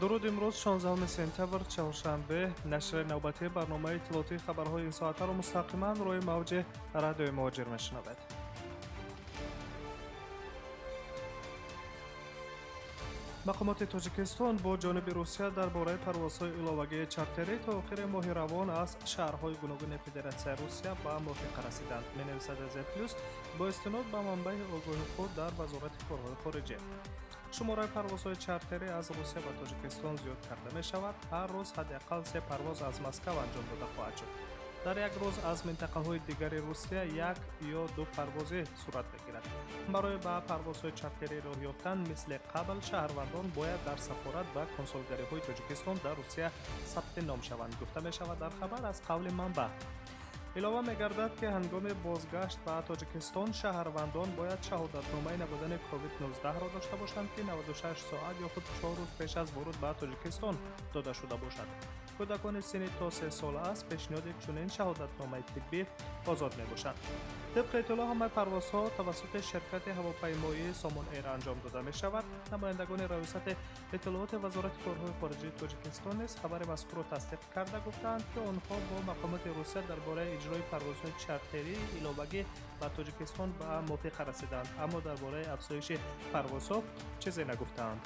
дуруд имрӯз 16 сентябр чҳоршанбе нашри навбатии барномаи иттилоотии хабарҳои ин соатаро мустақиман рӯи мавҷи радиои муҳоҷир мешунавед. мақомоти тоҷикистон бо ҷониби русия дар бораи парвозҳои иловагии чартерӣ то охири моҳи равон аз шаҳрҳои гуногуни Федератсияи Русия ба мувофиқа расиданд, менависад Z+ бо истинод ба манбаи огоҳии худ дар вазорати корҳои хориҷӣ. шумораи парвозҳои чартерӣ аз Русия ба Тоҷикистон зиёд карда мешавад. ҳар рӯз ҳадақал 3 парвоз аз Москав анҷом дода хоҳад шуд. дар як рӯз аз минтақаҳои дигари Русия 1 ё 2 парвозӣ сурат мегирад. барои ба парвозҳои чартерӣ роҳ ёфтан мисли қабл шаҳрвандон бояд дар сафорат ва консулгариҳои Тоҷикистон дар Русия сабти ном шаванд, гуфта мешавад дар хабар аз қавли манбаъ. илова мегардад ки ҳангоми бозгашт ба Тоҷикистон шаҳрвандон бояд шаҳодатномаи набудани COVID-19-ро дошта бошанд ки 96 соат ё худ 4 рӯз пеш аз воруд ба Тоҷикистон дода шуда бошад. кӯдакони синни то 3 сола аст пешниҳоди чунин шаҳодатномаи тиббӣ озод мебошанд. طبق اطلاع ҳамаи парвозҳо тавассути ширкати ҳавопаймоии Somon Air анҷом дода мешавад. намояндагони рависати иттилооти вазорати корҳои хориҷии Тоҷикистон низ хабари мазкурро тасдиқ карда гуфтанд ки онҳо бо мақомоти Русия дар бораи иҷрои парвозҳои чартерии иловагӣ ба Тоҷикистон ба мувофиқа расиданд, аммо дар бораи афзоиши парвозҳо чизе нагуфтаанд.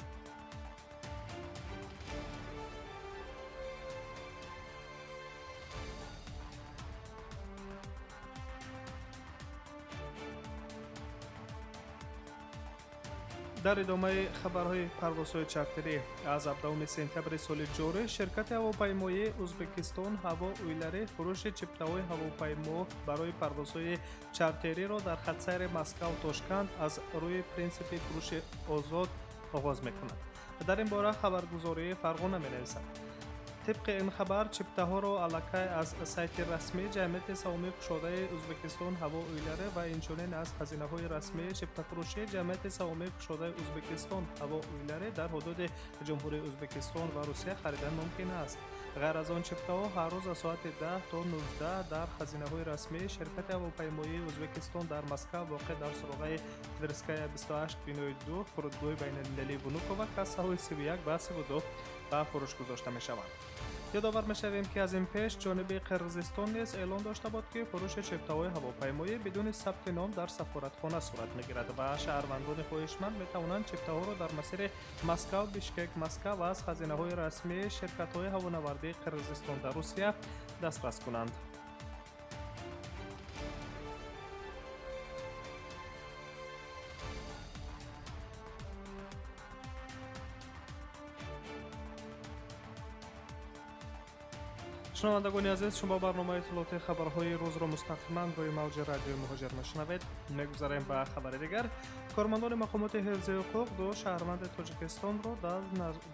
дар идомаи хабарҳои парвозҳои чартерӣ аз 17 сентябри соли ҷорӣ ширкати ҳавопаймоии Узбекистон ҳаво уйларӣ фурӯши чиптаҳои ҳавопаймо барои парвозҳои чартериро дар хатсайри Москав-Тошканд аз рӯи принсипи фурӯши озод оғоз мекунад. дар ин бора хабаргузории Фарғона менависад. طبق این خبر چپته‌ها را الکی از سایت رسمی جمعیت سهامی کشاده ازبکستان هوا اویلره و اینچنین از خزینه‌های رسمی چپته فروشی جمعیت سهامی کشاده ازبکستان هوا اویلره در حدود جمهوری ازبکستان و روسیه خریدن ممکن است. غیر از آن چپته‌ها هر روز از ساعت 10 تا 19 در خزینه‌های رسمی شرکت هواپیمایی ازبکستان در مسکو واقع در سراغ تورسکای 28-2 فرودگاه بین‌المللی ونوکووا کاسه‌های 31 و 32 به فروش گذاشته می‌شوند. یادآور می‌شویم که از این پیش جانب قرقیزستان نیز اعلام داشته بود که فروش چپته‌های هواپیمایی بدون ثبت نام در سفارتخانه صورت می‌گیرد و شهروندان خواهشمند می‌توانند چپته‌ها را در مسیر مسکو بیشکک مسکو از خزینه‌های رسمی شرکت‌های هوانوردی قرقیزستان در روسیه دسترس کنند. шунавандагони азиз, шумо барномаи иттилооти хабарҳои рӯзро мустақиман рӯи мавҷи радиои муҳоҷир мешунавед. мегузарем ба хабари дигар. кормандони мақомоти ҳифзи ҳуқуқ ду шаҳрванди Тоҷикистонро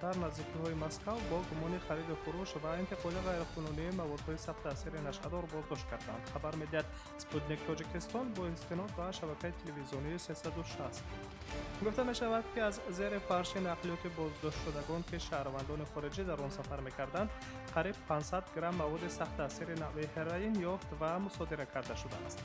дар наздикиҳои Москав бо гумони хариду фурӯш ва интиқоли ғайриқонунии маводҳои сабтаъсири нашъадор боздошт карданд. хабар медиҳад Спутник Тоҷикистон бо истинод ба шабакаи телевизионии 360. гуфта мешавад ки аз зери фарши нақлиёти боздоштшудагон ки шаҳрвандони хориҷӣ дар он сафар мекарданд қариб 500 грамм маводи сахттаъсири навъи ҳероин ёфт ва мусодира карда шудааст.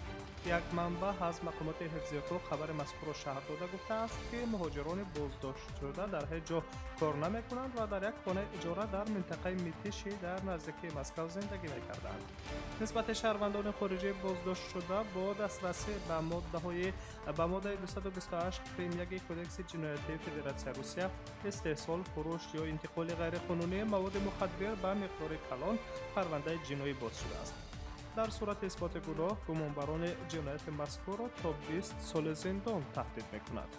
як манбаъ аз мақомоти ҳифзи ҳуқуқ хабари мазкурро шаҳр дода гуфтааст ки муҳоҷирони боздоштшуда дар ҳеҷ ҷо кор намекунанд ва дар як хонаи иҷора дар минтақаи Митиши дар наздикии Москав зиндагӣ мекарданд. нисбати шаҳрвандони хориҷии боздоштшуда бо дастрасӣ ба моддаи 228 прим 1 кодекси ҷиноятии Федератсияи Русия истеҳсол, фурӯш ё интиқоли ғайриқонунии маводи мухаддир ба миқдори калон парвандаи ҷиноӣ боз шудааст. дар сурати исботи гуноҳ гумонбарони ҷинояти мазкурро то 20 соли зиндон таҳдид мекунад.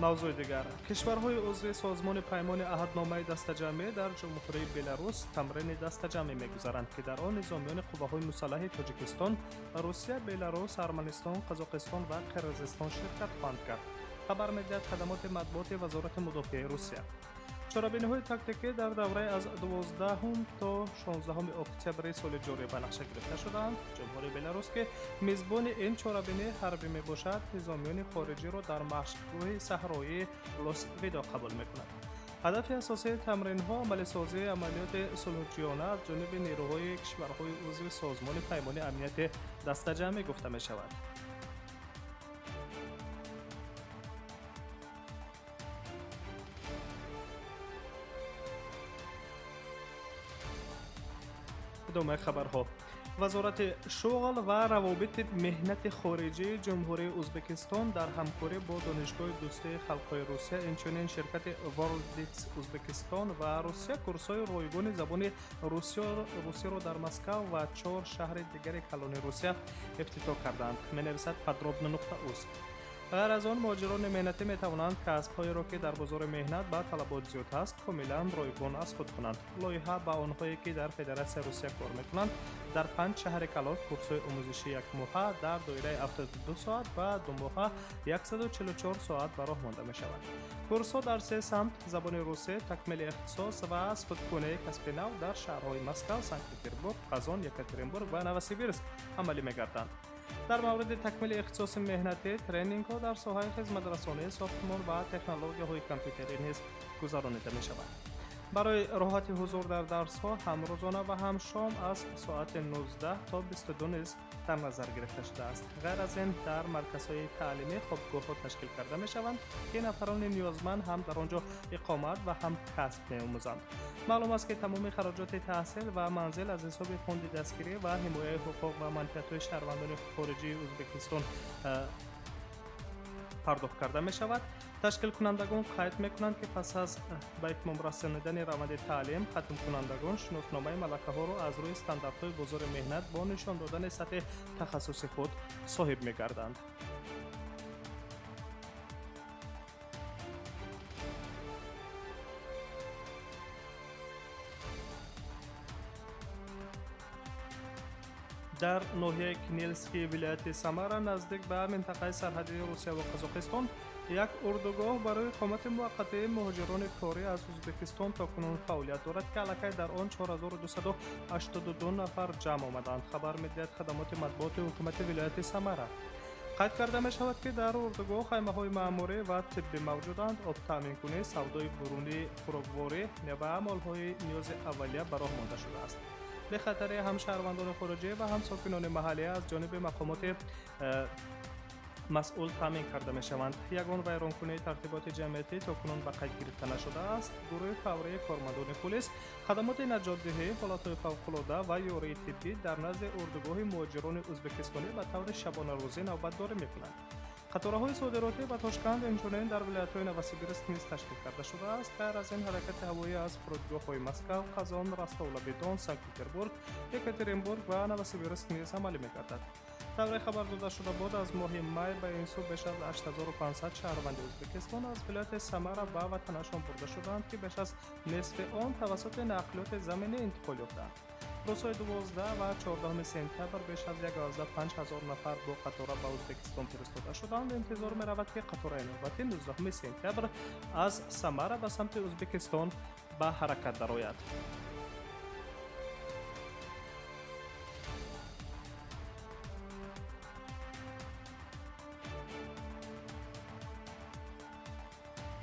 мавзӯи дигар. кишварҳои узви созмони паймони аҳдномаи дастаҷамъӣ дар ҷумҳурии Беларус тамрини дастаҷамъӣ мегузаранд ки дар он низомиёни қувваҳои мусаллаҳи Тоҷикистон, Русия, Беларус, Арманистон, Қазоқистон ва Қирғизистон ширкат хоҳанд кард. хабар медиҳад хадамоти матбуоти вазорати мудофиаи Русия. чорабиниҳои тактикӣ дар давраи аз 12 то 16 октябри соли ҷорӣ ба нақша гирифта шудаанд. ҷумҳурии Беларус ки мизбони ин чорабинии ҳарбӣ мебошад, низомиёни хориҷиро дар машқгоҳи саҳроии Лос-Видо қабул мекунад. هدف اساسی تمرین‌ها عملی‌سازی عملیات صلح‌جویانه از جانب نیروهای کشورهای عضو سازمان پیمان امنیت دسته‌جمعی گفته می‌شود. ادامه خبرها. وزارت شغل و روابط مهنت خارجی جمهوری ازبکستان در همکاری با دانشگاه دوستی خلق‌های روسیه اینچنین شرکت ورلدیتس ازبکستان و روسیه کورس‌های رایگان زبان روسیه را در مسکو و 4 شهر دیگر کلان روسیه افتتاح کردند. می‌نویسد podrobno.uz. غیر از آن مهاجران مهنتی می توانند کسب‌هایی را که در بازار مهنت با طلبات زیاد است کاملا رایگان از خود کنند. لایحه به آنهایی که در فدراسیون روسیه کار می‌کنند در 5 شهر کلان کورس‌های آموزشی یک ماهه در دایره 72 ساعت و 2 ماهه 144 ساعت به راه مانده می‌شود. کورس‌ها در 3 سمت زبان روسیه، تکمیل اختصاص و استفاده کسب نو در شهرهای مسکو، سنت پترزبورگ، قزان، یکاترینبورگ و نوسیبیرسک عملی می‌گردند. در مورد تکمیل اختصاص مهنتی، ترینینگ ها در ساحه خدمت رسانی، ساختمان و تکنولوژی های کامپیوتری نیز گذرانیده می شود. برای راحت حضور در درس ها هم روزانه و هم شام از ساعت 19 تا 22 نیز در نظر گرفته شده است. غیر از این در مرکزهای تعلیمی خوابگاه ها تشکیل کرده می شوند که نفران نیازمند هم در آنجا اقامت و هم کسب می آموزند. معلوم است که تمام خراجات تحصیل و منزل از حساب فوند دستگیری و حمایت حقوق و منفعت های شهروندان خارجی ازبکستان پرداخت کرده می شود. تشکیل کنندگان قید می کنند که پس از به اتمام رسانیدن روند تعلیم، ختم کنندگان شناسنامه ملکه ها را از روی استانداردهای بازار مهنت با نشان دادن سطح تخصص خود صاحب می گردند. در ناحیه کنیلسکی ولایت سمارا نزدیک به منطقه سرحدی روسیه و قزاقستان یک اردوگاه برای اقامت موقته مهاجران کاری از ازبکستان تاکنون فعالیت دارد که علاقه در آن 4282 نفر جمع آمدند. خبر می‌دهد خدمات مطبوعات حکومت ولایت سمارا. قید کرده می شود که در اردوگاه خیمه های معموری و طبی موجودند. آب تامین کنی، سودای برونی، خوراکواری و اعمال‌های نیاز اولیه به راه مانده شده است. به خاطر هم شهروندان خارجی و هم ساکنان محلی از جانب مقامات مسئول تامین کرده می شوند. یگان ویرانکنی ترتیبات جمعیتی تاکنون به قید گرفته نشده است. گروه فوری کارمندان پلیس خدمات نجات‌دهی، حالت‌های فوق‌العاده و یاری طبی در نزد اردوگاه مهاجران ازبکستانی به طور شبانه روزی نوبت‌داری می‌کنند. قطارهای صادراتی به تاشکند اینچنین در ولایت‌های نوسیبیرسک نیز تشکیل کرده شده است. غیر از این حرکت هوایی از فرودگاه‌های مسکو، قزان، رستاولابیدون، سنت پترزبورگ، یکاترینبورگ و نوسیبیرسک نیز عملی می‌گردد. طبق خبر داده شده بود از ماه می به این سو بیش از 8500 شهروند ازبکستان از ولایت سمارا به وطنشان برده شدند که بیش از نصف آن توسط نقلیات زمینی انتقال یافتند. روزهای 12 و 14 سپتامبر بیش از 15000 نفر با قطار به ازبکستان فرستاده شدند. انتظار می رود که قطار نوبتی 19 سپتامبر از سمارا به سمت ازبکستان به حرکت درآید.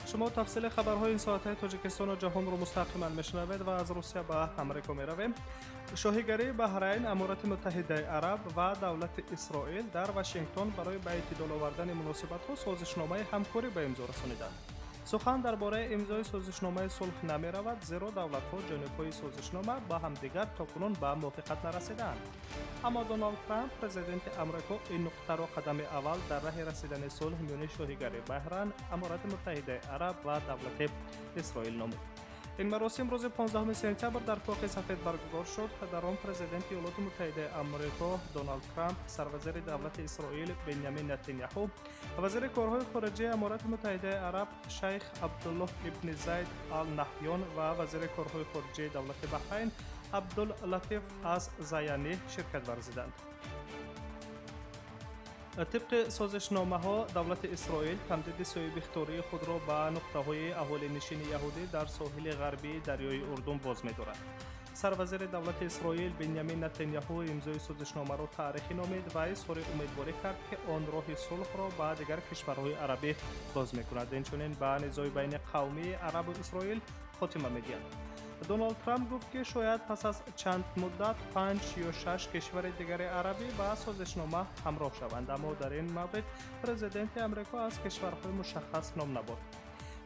شما تفصیل خبرهای این ساعته تاجیکستان و جهان رو مستقیما میشنوید و از روسیه به امریکا میرویم. شاهیگری بحرین، امارات متحده عرب و دولت اسرائیل در واشنگتن برای به اعتدال آوردن مناسبت‌ها سازشنامه همکاری به امضا رسانیدند. سخن درباره امضای سازشنامه صلح نمی رود زیرا دولت‌ها جانب‌های سازشنامه با همدیگر تاکنون به موافقت نرسیدند. اما دونالد ترامپ پرزیدنت آمریکا این نقطه را قدم اول در راه رسیدن صلح میان شاهیگری بحرین، امارات متحده عرب و دولت اسرائیل نامید. این مراسم روز 15 سپتامبر در کاخ سفید برگزار شد. در آن پرزیدنت ایالات متحده آمریکا دونالد ترامپ، سروزیر دولت اسرائیل بنیامین نتانیاهو، وزیر کارهای خارجه امارات متحده عرب شیخ عبدالله ابن زاید آل نهیان و وزیر کارهای خارجه دولت بحرین عبداللطیف از زایانی شرکت ورزیدند. طبق سازشنامه ها دولت اسرائیل تمدید صاحب اختیاری خود را به نقطه های اهالی نشین یهودی در ساحل غربی دریای اردن باز می دارد. سروزیر دولت اسرائیل بنیامین نتانیاهو امضای سازشنامه را تاریخی نامید و اظهار امیدواری کرد که آن راه صلح را با دیگر کشورهای عربی باز می‌کند. اینچنین به نزاع بین قومی عرب و اسرائیل خاتمه می‌دهد. دونالد ترامپ گفت که شاید پس از چند مدت 5 یا 6 کشور دیگر عربی با سازشنامه همراه شوند، اما در این مورد پرزیدنت آمریکا از کشورهای مشخص نام نبرد.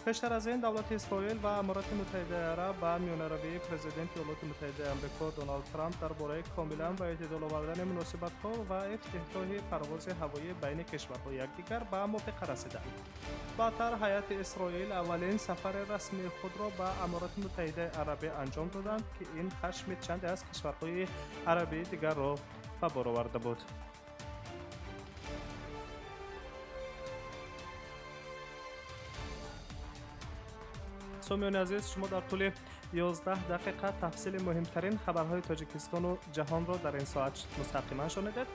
پیشتر از این دولت اسرائیل و امارات متحده عرب با میانه‌روی پرزیدنت ایالات متحده آمریکا دونالد ترامپ درباره کاملا و اعتدال آوردن مناسبت‌ها و افتتاح پرواز هوایی بین کشورهای یکدیگر به موافقه رسیدند. بعدتر هیئت اسرائیل اولین سفر رسمی خود را به امارات متحده عرب انجام دادند که این خشم چند از کشورهای عربی دیگر را به بار آورده بود. سامیان عزیز، شما در طول 11 دقیقه تفصیل مهمترین خبرهای تاجیکستان و جهان را در این ساعت مستقیما شنیدید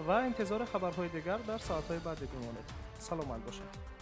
و انتظار خبرهای دیگر در ساعت‌های بعد بمانید. سلامت باشید.